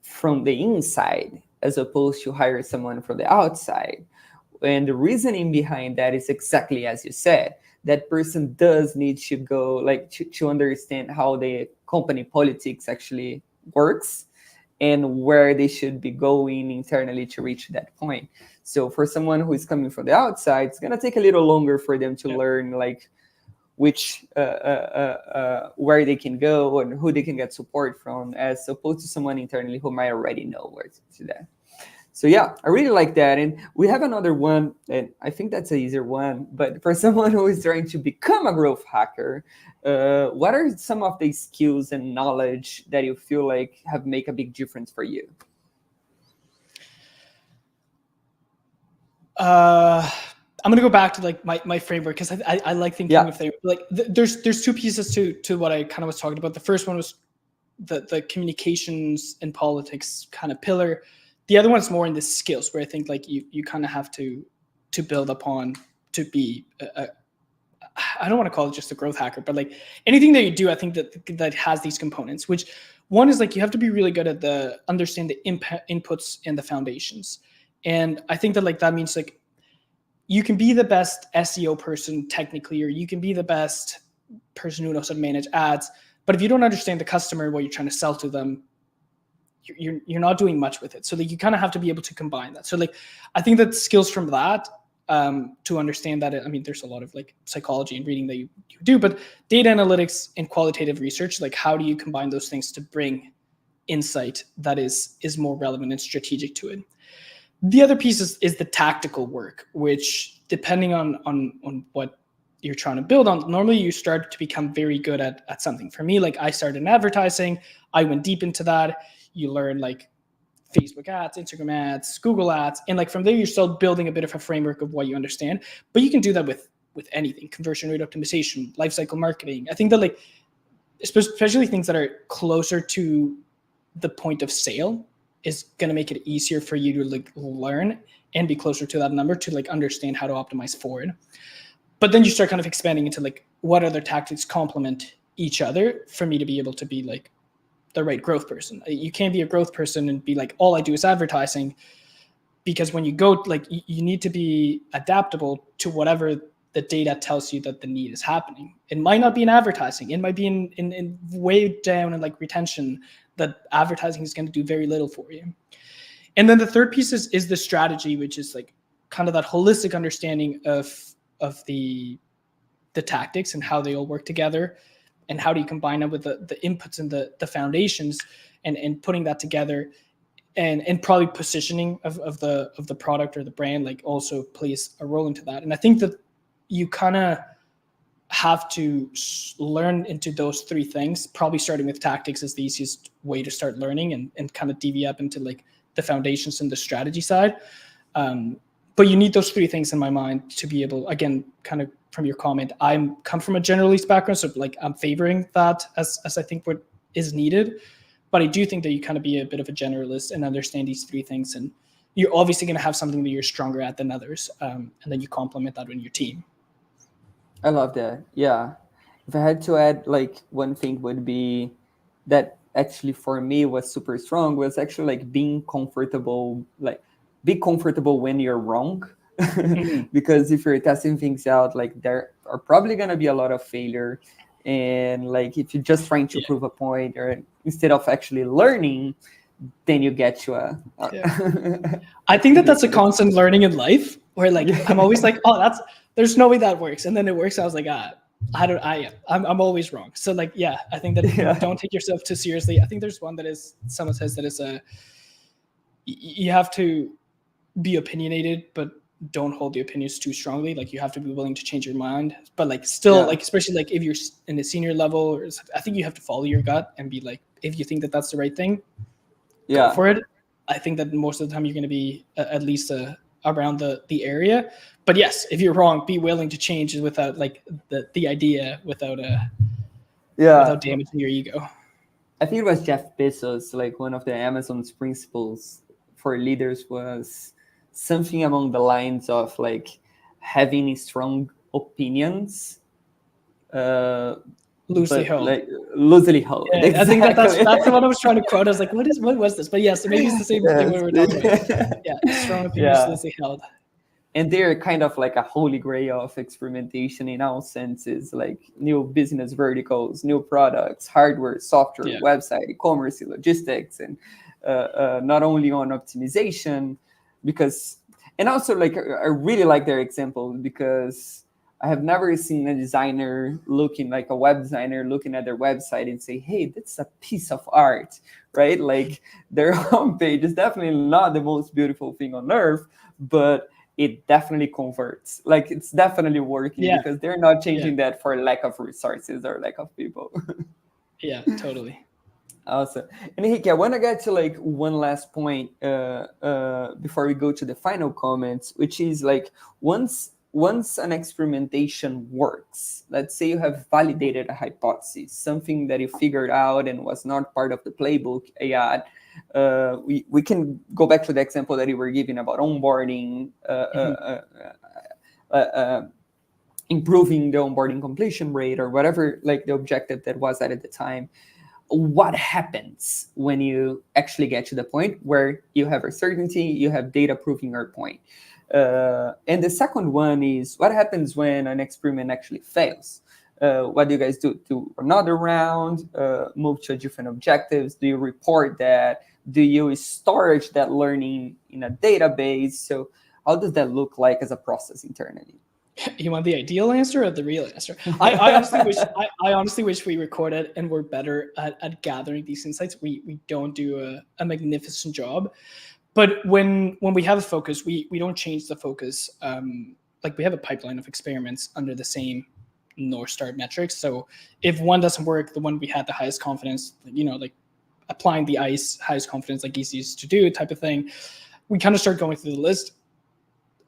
from the inside as opposed to hire someone from the outside. And the reasoning behind that is exactly as you said. That person does need to go like to understand how the company politics actually works and where they should be going internally to reach that point. So for someone who is coming from the outside, it's going to take a little longer for them to learn like which where they can go and who they can get support from, as opposed to someone internally who might already know where to do that. So yeah, I really like that. And we have another one, and I think that's an easier one, but for someone who is trying to become a growth hacker, what are some of the skills and knowledge that you feel like have make a big difference for you? I'm gonna go back to like my framework, because I like thinking of things like there's two pieces to what I kind of was talking about. The first one was the communications and politics kind of pillar. The other one's more in the skills, where I think like you kind of have to build upon to be I don't want to call it just a growth hacker, but like anything that you do, I think that has these components. Which one is like you have to be really good at understand the inputs and the foundations. And I think that like that means like you can be the best SEO person technically, or you can be the best person who knows how to manage ads, but if you don't understand the customer, what you're trying to sell to them, you're not doing much with it. So like you kind of have to be able to combine that. So like I think that skills from that to understand that, I mean, there's a lot of like psychology and reading that you do, but data analytics and qualitative research, like how do you combine those things to bring insight that is more relevant and strategic to it? The other piece is the tactical work, which depending on what you're trying to build on, normally you start to become very good at something. For me, like I started in advertising, I went deep into that. You learn like Facebook ads, Instagram ads, Google ads, and like from there you start building a bit of a framework of what you understand. But you can do that with anything: conversion rate optimization, lifecycle marketing. I think that like especially things that are closer to the point of sale is going to make it easier for you to like learn and be closer to that number to like understand how to optimize for it. But then you start kind of expanding into like what other tactics complement each other for me to be able to be like the right growth person. You can't be a growth person and be like, all I do is advertising, because when you go, like you need to be adaptable to whatever the data tells you that the need is happening. It might not be in advertising. It might be in way down in like retention, that advertising is going to do very little for you. And then the third piece is the strategy, which is like kind of that holistic understanding of the tactics and how they all work together, and how do you combine them with the inputs and the foundations, and putting that together, and probably positioning of the product or the brand like also plays a role into that. And I think that you kind of have to learn into those three things. Probably starting with tactics is the easiest way to start learning, and kind of deviate up into like the foundations and the strategy side. But you need those three things in my mind to be able, again, kind of from your comment, I'm come from a generalist background, so like I'm favoring that as I think what is needed. But I do think that you kind of be a bit of a generalist and understand these three things, and you're obviously going to have something that you're stronger at than others, and then you complement that in your team. I love that. Yeah. If I had to add, like one thing would be that actually for me was super strong was actually like being comfortable, like be comfortable when you're wrong. Because if you're testing things out, like there are probably going to be a lot of failure. And like if you're just trying to prove a point, or instead of actually learning, then you get to I think that's a constant learning in life, where like I'm always like, oh, there's no way that works, and then it works. I was like, I'm always wrong. So like, yeah, I think that don't take yourself too seriously. I think there's one that is, someone says that is you have to be opinionated, but don't hold the opinions too strongly. Like you have to be willing to change your mind, but like still like, especially like if you're in a senior level, I think you have to follow your gut and be like, if you think that that's the right thing, go for it. I think that most of the time you're going to be at least around the area. But yes, if you're wrong, be willing to change without like the idea, without damaging your ego. I think it was Jeff Bezos, like one of the Amazon's principles for leaders was something along the lines of like having strong opinions, loosely held. Like, loosely held. Yeah, exactly. I think that's what I was trying to quote. I was like, what was this? But yes, maybe it's the same thing we were talking about. Yeah, strong opinions, loosely held. And they're kind of like a holy grail of experimentation in all senses, like new business verticals, new products, hardware, software, website, e-commerce, logistics, and not only on optimization, because, and also like I really like their example, because I have never seen a designer looking like a web designer looking at their website and say, hey, that's a piece of art, right? Like their homepage is definitely not the most beautiful thing on earth, but it definitely converts. Like it's definitely working Yeah. because they're not Yeah. changing that for lack of resources or lack of people. Yeah, totally. Awesome. And Henrique, I want to get to like one last point before we go to the final comments, which is like once an experimentation works, let's say you have validated a hypothesis, something that you figured out and was not part of the playbook yet. We can go back to the example that you were giving about onboarding, improving the onboarding completion rate or whatever, like the objective that was at the time. What happens when you actually get to the point where you have a certainty, you have data proving your point? And the second one is what happens when an experiment actually fails? What do you guys do? Do another round, move to different objectives? Do you report that? Do you storage that learning in a database? So how does that look like as a process internally? You want the ideal answer or the real answer? I honestly wish we recorded and we're better at gathering these insights. We don't do a magnificent job, but when we have a focus, we don't change the focus. Like we have a pipeline of experiments under the same North Star metrics. So if one doesn't work, the one we had the highest confidence, like applying the ICE highest confidence, like easiest to do type of thing, we kind of start going through the list.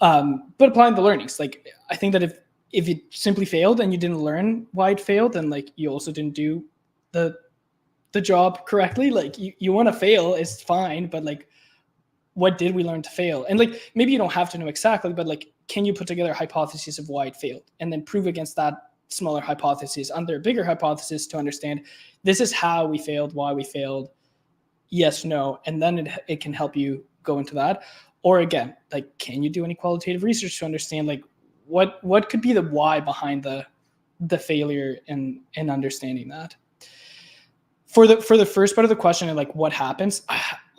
But applying the learnings, like I think that if it simply failed and you didn't learn why it failed, then like you also didn't do the job correctly. Like you want to fail, it's fine, but like what did we learn to fail? And like maybe you don't have to know exactly, but like can you put together a hypothesis of why it failed and then prove against that smaller hypothesis under a bigger hypothesis to understand this is how we failed, why we failed, yes, no, and then it can help you go into that. Or again, like, can you do any qualitative research to understand like what could be the why behind the failure and understanding that? For the first part of the question and like what happens,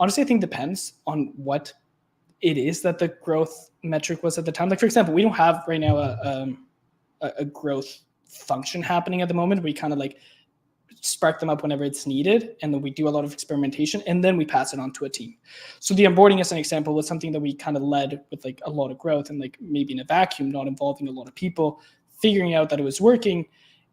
honestly, I think depends on what it is that the growth metric was at the time. Like for example, we don't have right now a growth function happening at the moment. We kind of like spark them up whenever it's needed, and then we do a lot of experimentation, and then we pass it on to a team. So the onboarding, as an example, was something that we kind of led with like a lot of growth and like maybe in a vacuum, not involving a lot of people, figuring out that it was working.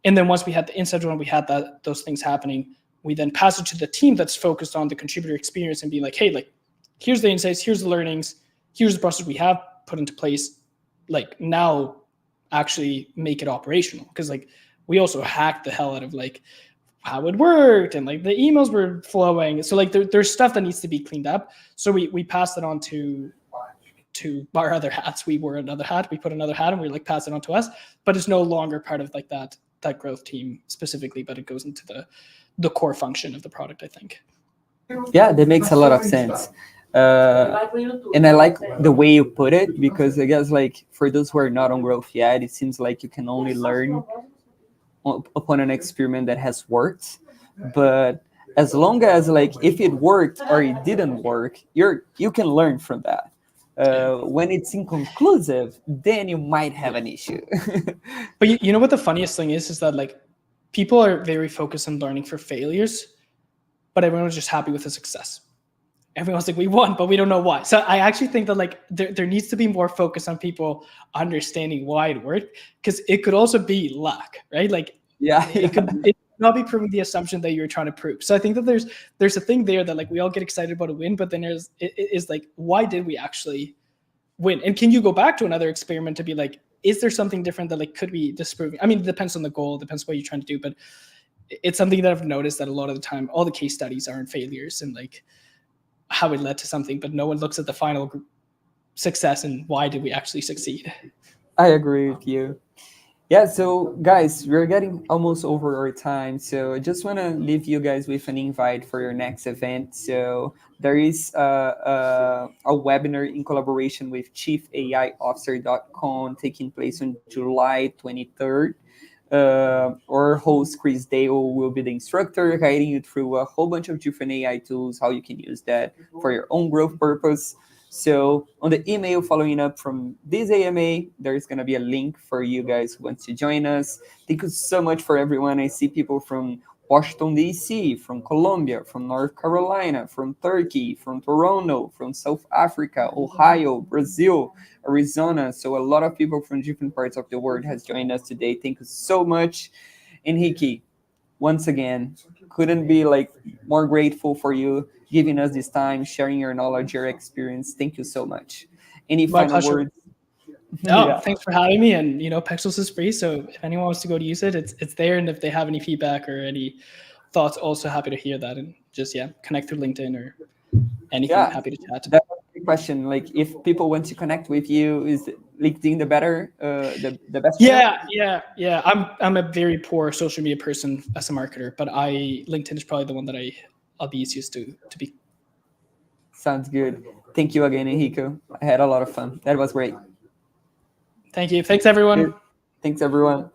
And then once we had the insight, when we had those things happening, we then pass it to the team that's focused on the contributor experience and be like, hey, like here's the insights, here's the learnings, here's the process we have put into place. Like now actually make it operational, because like we also hacked the hell out of like how it worked and like the emails were flowing. So like there's stuff that needs to be cleaned up. So we passed it on to our other hats. We wore another hat. We put another hat and we like passed it on to us. But it's no longer part of like that growth team specifically, but it goes into the core function of the product, I think. Yeah, that makes a lot of sense. And I like the way you put it, because I guess like for those who are not on growth yet, it seems like you can only learn upon an experiment that has worked. But as long as like if it worked or it didn't work, you can learn from that. When it's inconclusive, then you might have an issue. But you know what the funniest thing is that like people are very focused on learning for failures, but everyone's just happy with the success. Everyone's like, we won, but we don't know why. So I actually think that like there needs to be more focus on people understanding why it worked, because it could also be luck, right? Like it could not be proving the assumption that you're trying to prove. So I think that there's a thing there that like we all get excited about a win, but then it is like, why did we actually win? And can you go back to another experiment to be like, is there something different that like could be disproving? I mean, it depends on the goal, depends what you're trying to do, but it's something that I've noticed that a lot of the time, all the case studies aren't failures and like how it led to something, but no one looks at the final success and why did we actually succeed. I agree with you. Yeah, so guys, we're getting almost over our time. So I just want to leave you guys with an invite for your next event. So there is a webinar in collaboration with chiefaiofficer.com taking place on July 23rd. Our host, Chris Dale, will be the instructor, guiding you through a whole bunch of different AI tools, how you can use that for your own growth purpose. So on the email following up from this AMA, there's going to be a link for you guys who want to join us. Thank you so much for everyone. I see people from Washington, D.C., from Colombia, from North Carolina, from Turkey, from Toronto, from South Africa, Ohio, Brazil, Arizona. So a lot of people from different parts of the world has joined us today. Thank you so much. Enrique, once again, couldn't be like more grateful for you giving us this time, sharing your knowledge, your experience. Thank you so much. Any My final pleasure. words? No, Yeah. thanks for having me. And Pexels is free, so if anyone wants to go to use it, it's there. And if they have any feedback or any thoughts, also happy to hear that. And just connect through LinkedIn or anything. Yeah, Happy to chat. that was a question. Like, if people want to connect with you, is LinkedIn the better, the best channel? Yeah. I'm a very poor social media person as a marketer, but LinkedIn is probably the one that I'll be easiest to be. Sounds good. Thank you again, Enrico. I had a lot of fun. That was great. Thank you. Thanks everyone. Thanks, everyone.